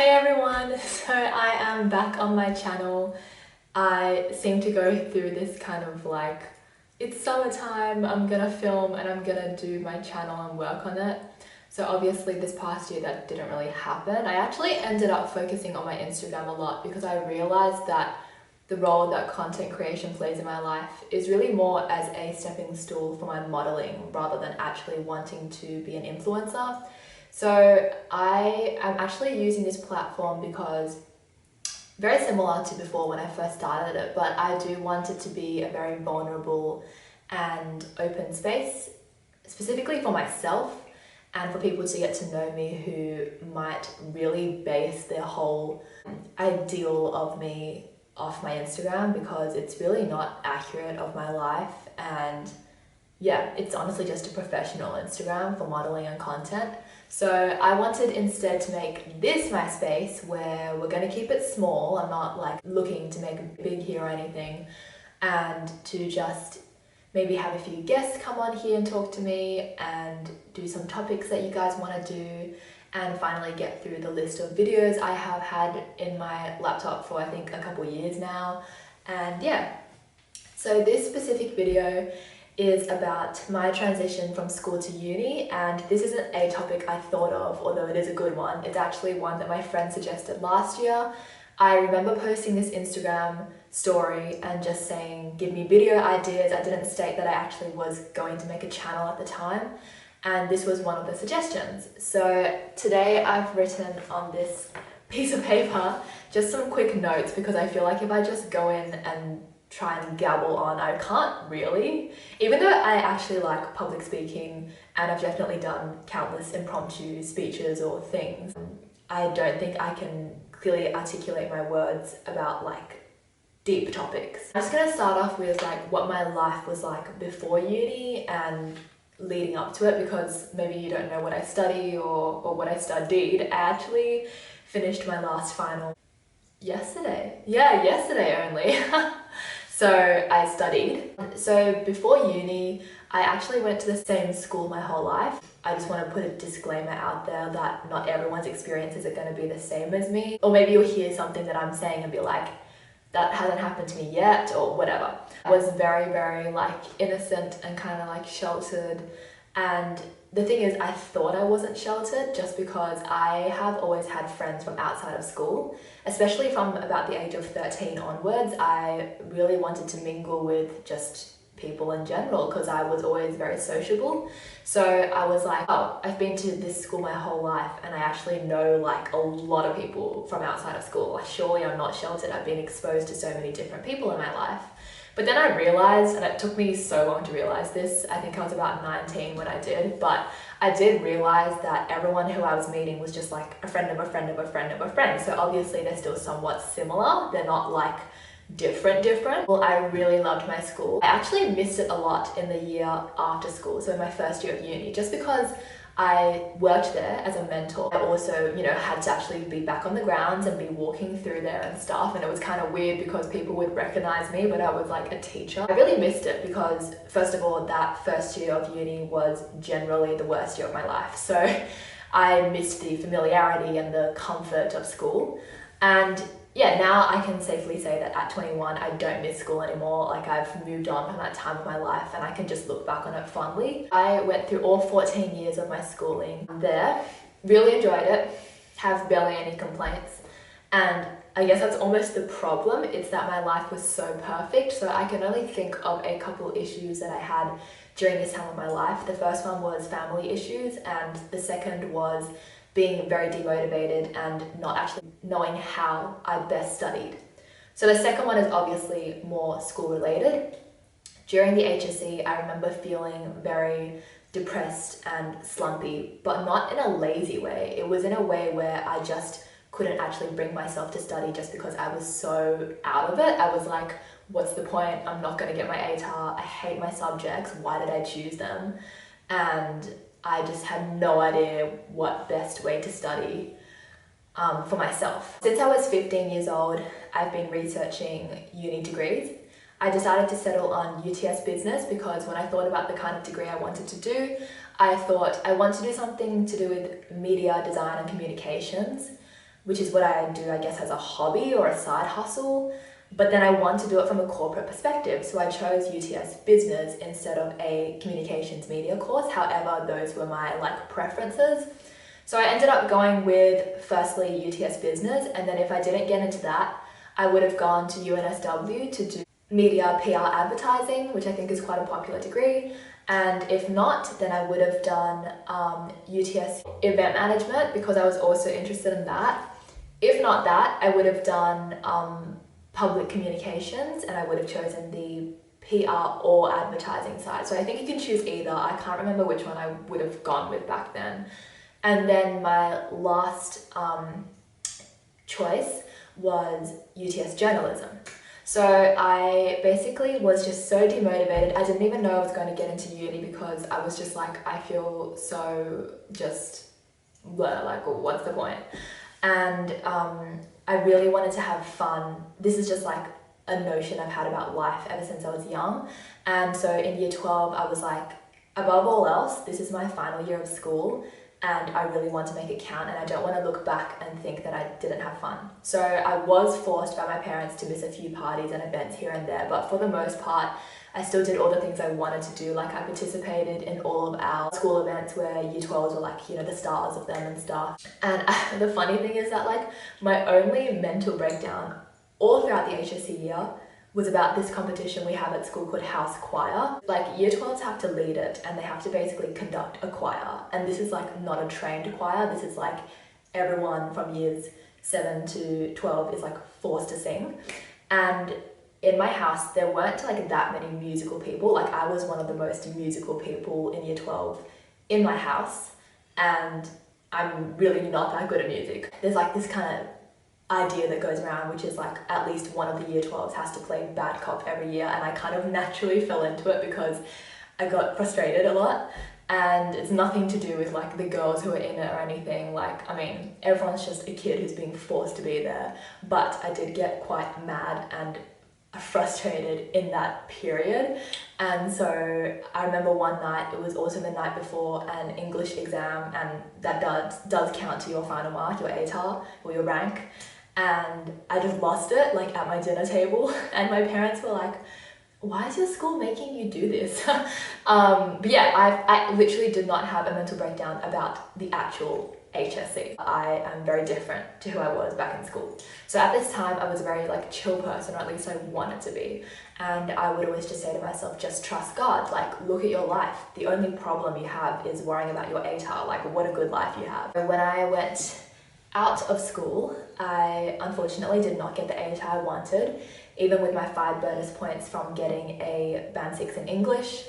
Hey everyone, so I am back on my channel. I seem to go through this kind of like, it's summertime, I'm gonna film and I'm gonna do my channel and work on it. So obviously this past year that didn't really happen. I actually ended up focusing on my Instagram a lot because I realized that the role that content creation plays in my life is really more as a stepping stool for my modeling rather than actually wanting to be an influencer. So I am actually using this platform because very similar to before when I first started it, but I do want it to be a very vulnerable and open space, specifically for myself and for people to get to know me who might really base their whole ideal of me off my Instagram, because it's really not accurate of my life. And yeah, it's honestly just a professional Instagram for modeling and content. So I wanted instead to make this my space where we're going to keep it small. I'm not like looking to make it big here or anything, and to just maybe have a few guests come on here and talk to me and do some topics that you guys want to do, and finally get through the list of videos I have had in my laptop for I think a couple years now. And yeah, so this specific video is about my transition from school to uni, and this isn't a topic I thought of, although it is a good one. It's actually one that my friend suggested last year. I remember posting this Instagram story and just saying, give me video ideas. I didn't state that I actually was going to make a channel at the time, and this was one of the suggestions. So today I've written on this piece of paper just some quick notes, because I feel like if I just go in and try and gabble on, I can't really. Even though I actually like public speaking and I've definitely done countless impromptu speeches or things, I don't think I can clearly articulate my words about like deep topics. I'm just gonna start off with like what my life was like before uni and leading up to it, because maybe you don't know what I study or what I studied. I actually finished my last final yesterday. Yeah, yesterday only. So I studied. So before uni, I actually went to the same school my whole life. I just want to put a disclaimer out there that not everyone's experiences are going to be the same as me. Or maybe you'll hear something that I'm saying and be like, that hasn't happened to me yet, or whatever. I was very, very like innocent and kind of like sheltered. And the thing is, I thought I wasn't sheltered just because I have always had friends from outside of school, especially from about the age of 13 onwards. I really wanted to mingle with just people in general because I was always very sociable. So I was like, oh, I've been to this school my whole life and I actually know like a lot of people from outside of school. Surely I'm not sheltered. I've been exposed to so many different people in my life. But then I realized, and it took me so long to realize this, I think I was about 19 when I did, but I did realize that everyone who I was meeting was just like a friend of a friend of a friend of a friend. So obviously they're still somewhat similar. They're not like different. Well, I really loved my school. I actually missed it a lot in the year after school, so in my first year of uni, just because I worked there as a mentor. I also, had to actually be back on the grounds and be walking through there and stuff, and it was kind of weird because people would recognize me, but I was like a teacher. I really missed it because, first of all, that first year of uni was generally the worst year of my life. So I missed the familiarity and the comfort of school. And yeah, now I can safely say that at 21, I don't miss school anymore. Like, I've moved on from that time of my life and I can just look back on it fondly. I went through all 14 years of my schooling there, really enjoyed it, have barely any complaints. And I guess that's almost the problem. It's that my life was so perfect. So I can only think of a couple issues that I had during this time of my life. The first one was family issues, and the second was being very demotivated and not actually knowing how I best studied. So the second one is obviously more school related. During the HSC, I remember feeling very depressed and slumpy, but not in a lazy way. It was in a way where I just couldn't actually bring myself to study just because I was so out of it. I was like, what's the point? I'm not going to get my ATAR. I hate my subjects. Why did I choose them? And I just had no idea what best way to study for myself. Since I was 15 years old, I've been researching uni degrees. I decided to settle on UTS business because when I thought about the kind of degree I wanted to do, I thought I want to do something to do with media design and communications. which is what I do, I guess, as a hobby or a side hustle. But then I want to do it from a corporate perspective, so I chose UTS Business instead of a communications media course. However, those were my preferences. So I ended up going with firstly UTS Business, and then if I didn't get into that, I would have gone to UNSW to do media PR advertising, which I think is quite a popular degree. And if not, then I would have done UTS event management because I was also interested in that. If not that, I would have done public communications, and I would have chosen the PR or advertising side. So I think you can choose either. I can't remember which one I would have gone with back then. And then my last choice was UTS journalism. So I basically was just so demotivated. I didn't even know I was going to get into uni because I was just like, I feel so just blah, like what's the point? And I really wanted to have fun. This is just like a notion I've had about life ever since I was young. And so in year 12, I was like, above all else, this is my final year of school and I really want to make it count, and I don't want to look back and think that I didn't have fun. So I was forced by my parents to miss a few parties and events here and there, but for the most part, I still did all the things I wanted to do. Like I participated in all of our school events where year 12s were like, you know, the stars of them and stuff. And the funny thing is that like my only mental breakdown all throughout the HSC year was about this competition we have at school called House Choir. Like year 12s have to lead it and they have to basically conduct a choir. And this is like not a trained choir. This is like everyone from years 7 to 12 is like forced to sing. And in my house, there weren't like that many musical people. Like I was one of the most musical people in year 12 in my house. And I'm really not that good at music. There's like this kind of idea that goes around, which is like at least one of the year 12s has to play bad cop every year, and I kind of naturally fell into it because I got frustrated a lot. And it's nothing to do with like the girls who are in it or anything. Like, I mean, everyone's just a kid who's being forced to be there. But I did get quite mad and frustrated in that period. And so I remember one night, it was also the night before an English exam, and that does count to your final mark, your ATAR or your rank. And I just lost it like at my dinner table, and my parents were like, why is your school making you do this? But yeah, I literally did not have a mental breakdown about the actual HSC. I am very different to who I was back in school. So at this time, I was a very like chill person, or at least I wanted to be. And I would always just say to myself, just trust God, like look at your life. The only problem you have is worrying about your ATAR, like what a good life you have. When I went out of school, I unfortunately did not get the ATAR I wanted, even with my 5 bonus points from getting a band 6 in English,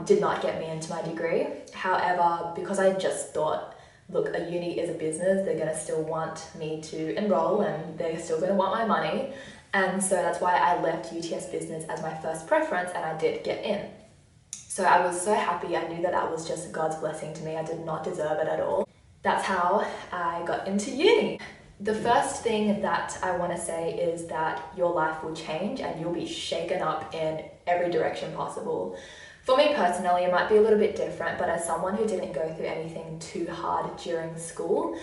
did not get me into my degree. However, because I just thought, look, a uni is a business, they're gonna still want me to enroll and they're still gonna want my money. And so that's why I left UTS Business as my first preference, and I did get in. So I was so happy. I knew that that was just God's blessing to me. I did not deserve it at all. That's how I got into uni. The first thing that I want to say is that your life will change and you'll be shaken up in every direction possible. For me personally, it might be a little bit different, but as someone who didn't go through anything too hard during school,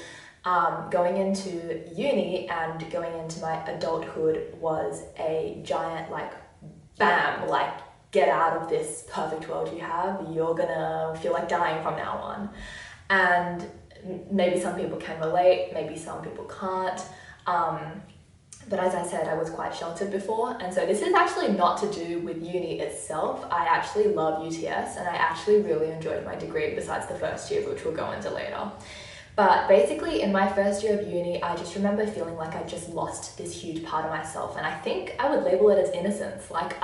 going into uni and going into my adulthood was a giant like bam, like get out of this perfect world you have, you're gonna feel like dying from now on. And maybe some people can relate, maybe some people can't. But as I said, I was quite sheltered before. And so this is actually not to do with uni itself. I actually love UTS and I actually really enjoyed my degree besides the first year, which we'll go into later. But basically in my first year of uni, I just remember feeling like I just lost this huge part of myself. And I think I would label it as innocence. Like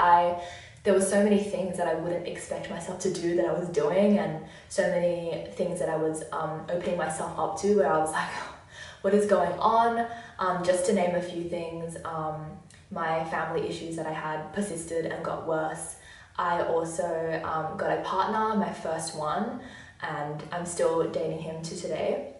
there were so many things that I wouldn't expect myself to do that I was doing, and so many things that I was opening myself up to where I was like, what is going on? Just to name a few things, my family issues that I had persisted and got worse. I also got a partner, my first one, and I'm still dating him to today.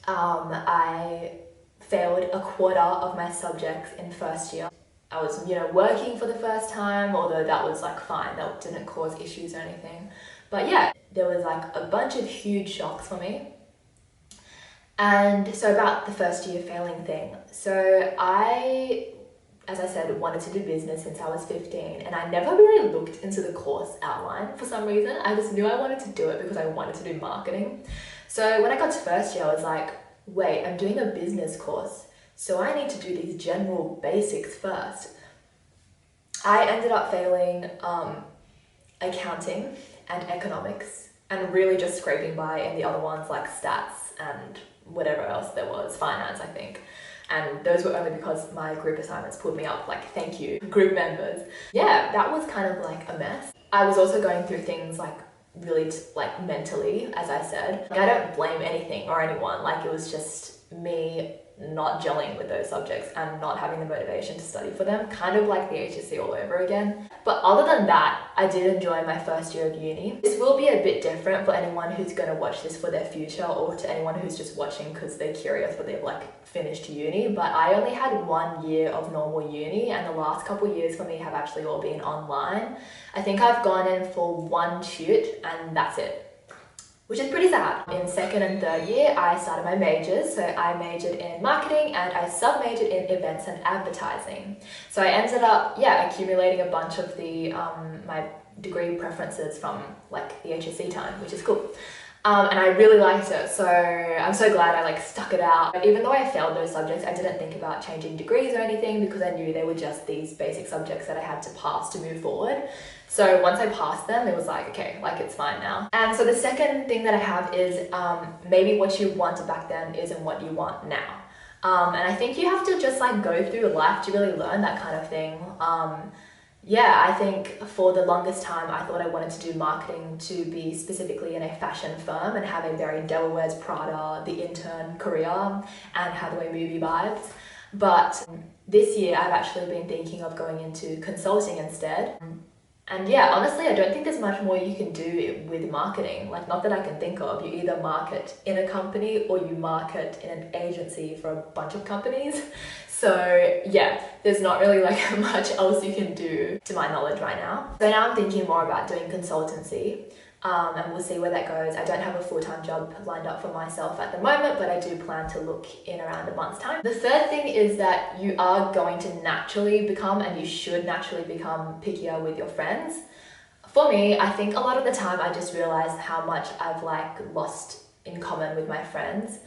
I failed a quarter of my subjects in first year. I was, working for the first time, although that was like fine, that didn't cause issues or anything. But yeah, there was like a bunch of huge shocks for me. And so about the first year failing thing. So I, as I said, wanted to do business since I was 15, and I never really looked into the course outline for some reason. I just knew I wanted to do it because I wanted to do marketing. So when I got to first year, I was like, wait, I'm doing a business course, so I need to do these general basics first. I ended up failing accounting and economics, and really just scraping by in the other ones like stats and whatever else there was, finance, I think. And those were only because my group assignments pulled me up, like, thank you, group members. Yeah, that was kind of like a mess. I was also going through things like really like mentally, as I said. Like, I don't blame anything or anyone, like it was just me not gelling with those subjects and not having the motivation to study for them, kind of like the HSC all over again. But other than that, I did enjoy my first year of uni. This will be a bit different for anyone who's going to watch this for their future, or to anyone who's just watching because they're curious but they've like finished uni. But I only had 1 year of normal uni, and the last couple of years for me have actually all been online. I think I've gone in for 1 shoot and that's it, which is pretty sad. In second and third year, I started my majors. So I majored in marketing and I sub-majored in events and advertising. So I ended up, accumulating a bunch of the my degree preferences from like the HSC time, which is cool. And I really liked it, so I'm so glad I like stuck it out. Even though I failed those subjects, I didn't think about changing degrees or anything because I knew they were just these basic subjects that I had to pass to move forward. So once I passed them, it was like, okay, like it's fine now. And so the second thing that I have is maybe what you wanted back then isn't what you want now. And I think you have to just like go through life to really learn that kind of thing. I think for the longest time, I thought I wanted to do marketing to be specifically in a fashion firm and have a very Devil Wears Prada, The Intern career, and Hathaway movie vibes. But this year, I've actually been thinking of going into consulting instead. And yeah, honestly, I don't think there's much more you can do with marketing. Like, not that I can think of. You either market in a company or you market in an agency for a bunch of companies. So yeah, there's not really like much else you can do to my knowledge right now. So now I'm thinking more about doing consultancy, and we'll see where that goes. I don't have a full-time job lined up for myself at the moment, but I do plan to look in around a month's time. The third thing is that you are going to naturally become, and you should naturally become, pickier with your friends. For me, I think a lot of the time I just realized how much I've like lost in common with my friends.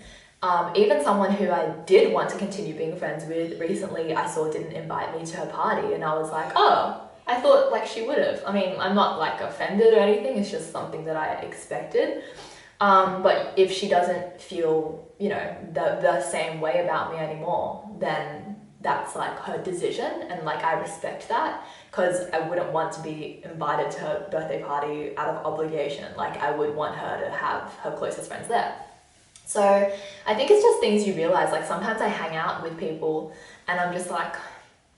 Even someone who I did want to continue being friends with recently, I saw didn't invite me to her party, and I was like, oh, I thought like she would have. I mean, I'm not like offended or anything, it's just something that I expected. But if she doesn't feel, you know, the same way about me anymore, then that's like her decision, and like I respect that, because I wouldn't want to be invited to her birthday party out of obligation. Like, I would want her to have her closest friends there. So I think it's just things you realize. Like, sometimes I hang out with people and I'm just like,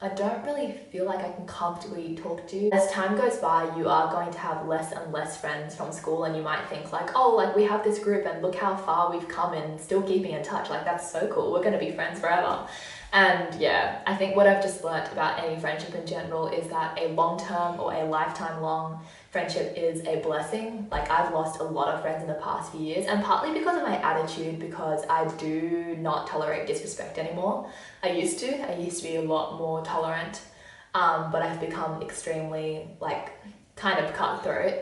I don't really feel like I can comfortably talk to you. As time goes by, you are going to have less and less friends from school, and you might think like, oh, like we have this group and look how far we've come and still keeping in touch. Like, that's so cool. We're going to be friends forever. And yeah, I think what I've just learnt about any friendship in general is that a long-term or a lifetime long friendship is a blessing. Like, I've lost a lot of friends in the past few years, and partly because of my attitude, because I do not tolerate disrespect anymore. I used to be a lot more tolerant, but I've become extremely like kind of cutthroat,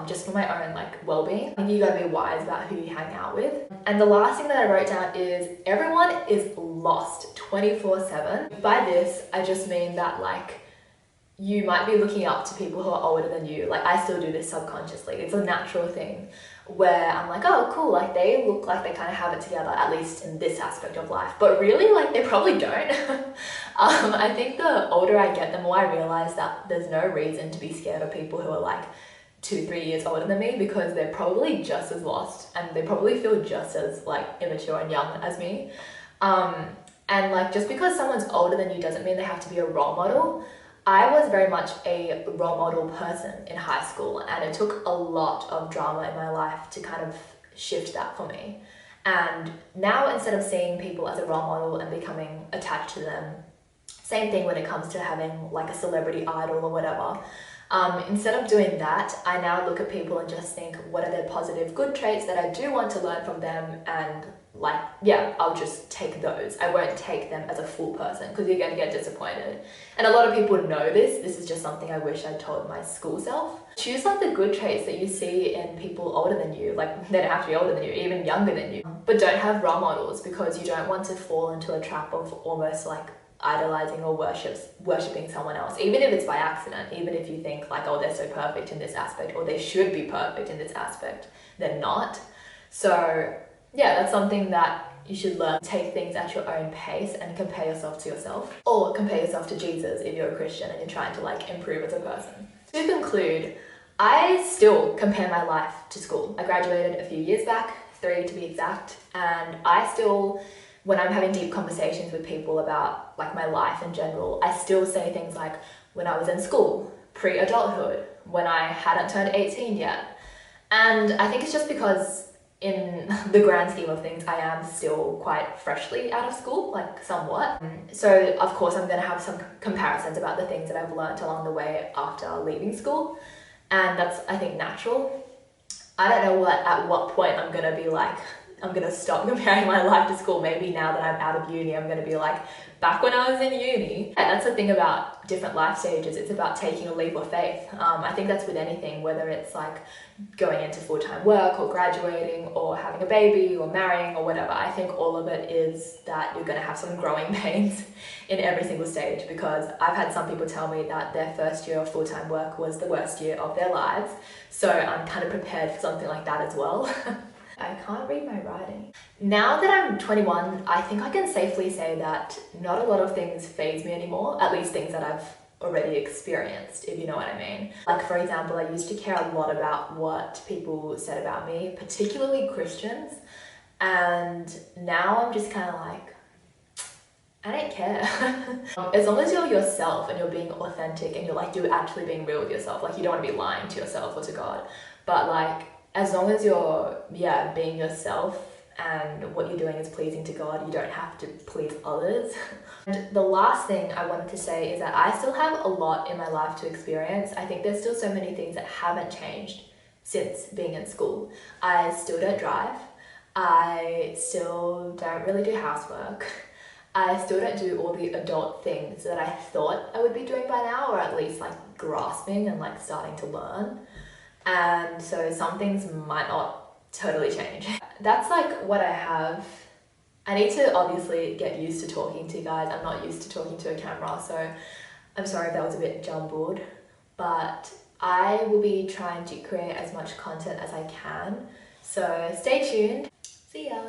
just for my own like well-being. I think you gotta be wise about who you hang out with. And the last thing that I wrote down is everyone is lost 24/7. By this, I just mean that like you might be looking up to people who are older than you. Like, I still do this subconsciously. It's a natural thing where I'm like, oh, cool, like they look like they kind of have it together, at least in this aspect of life. But really, like, they probably don't. I think the older I get, the more I realize that there's no reason to be scared of people who are like 2-3 years older than me, because they're probably just as lost and they probably feel just as like immature and young as me. And like, just because someone's older than you doesn't mean they have to be a role model. I was very much a role model person in high school, and it took a lot of drama in my life to kind of shift that for me. And now, instead of seeing people as a role model and becoming attached to them, same thing when it comes to having like a celebrity idol or whatever, Instead of doing that, I now look at people and just think, what are their positive good traits that I do want to learn from them, and like, yeah, I'll just take those. I won't take them as a full person because you're going to get disappointed. And a lot of people know this. This is just something I wish I'd told my school self. Choose like the good traits that you see in people older than you. Like, they don't have to be older than you, even younger than you. But don't have role models, because you don't want to fall into a trap of almost like idolizing or worshipping someone else, even if it's by accident, even if you think like, oh, they're so perfect in this aspect, or they should be perfect in this aspect. They're not. So yeah, that's something that you should learn. Take things at your own pace and compare yourself to yourself, or compare yourself to Jesus if you're a Christian and you're trying to like improve as a person. To conclude, I still compare my life to school. I graduated a few years back, 3 to be exact, and I still, when I'm having deep conversations with people about like my life in general, I still say things like, when I was in school, pre-adulthood, when I hadn't turned 18 yet. And I think it's just because in the grand scheme of things, I am still quite freshly out of school, like somewhat. So of course I'm going to have some comparisons about the things that I've learned along the way after leaving school. And that's, I think, natural. I don't know at what point I'm going to be like, I'm going to stop comparing my life to school. Maybe now that I'm out of uni, I'm going to be like, back when I was in uni. Yeah, that's the thing about different life stages. It's about taking a leap of faith. I think that's with anything, whether it's like going into full-time work or graduating or having a baby or marrying or whatever. I think all of it is that you're going to have some growing pains in every single stage, because I've had some people tell me that their first year of full-time work was the worst year of their lives. So I'm kind of prepared for something like that as well. I can't read my writing. Now that I'm 21, I think I can safely say that not a lot of things faze me anymore, at least things that I've already experienced, if you know what I mean. Like, for example, I used to care a lot about what people said about me, particularly Christians, and now I'm just kind of like, I don't care. As long as you're yourself and you're being authentic and you're actually being real with yourself, like you don't want to be lying to yourself or to God, but like, as long as you're, being yourself and what you're doing is pleasing to God, you don't have to please others. And the last thing I wanted to say is that I still have a lot in my life to experience. I think there's still so many things that haven't changed since being in school. I still don't drive. I still don't really do housework. I still don't do all the adult things that I thought I would be doing by now, or at least like grasping and like starting to learn. And so some things might not totally change. That's like what I have. I need to obviously get used to talking to you guys. I'm not used to talking to a camera, so I'm sorry if that was a bit jumbled, but I will be trying to create as much content as I can. So stay tuned. See ya.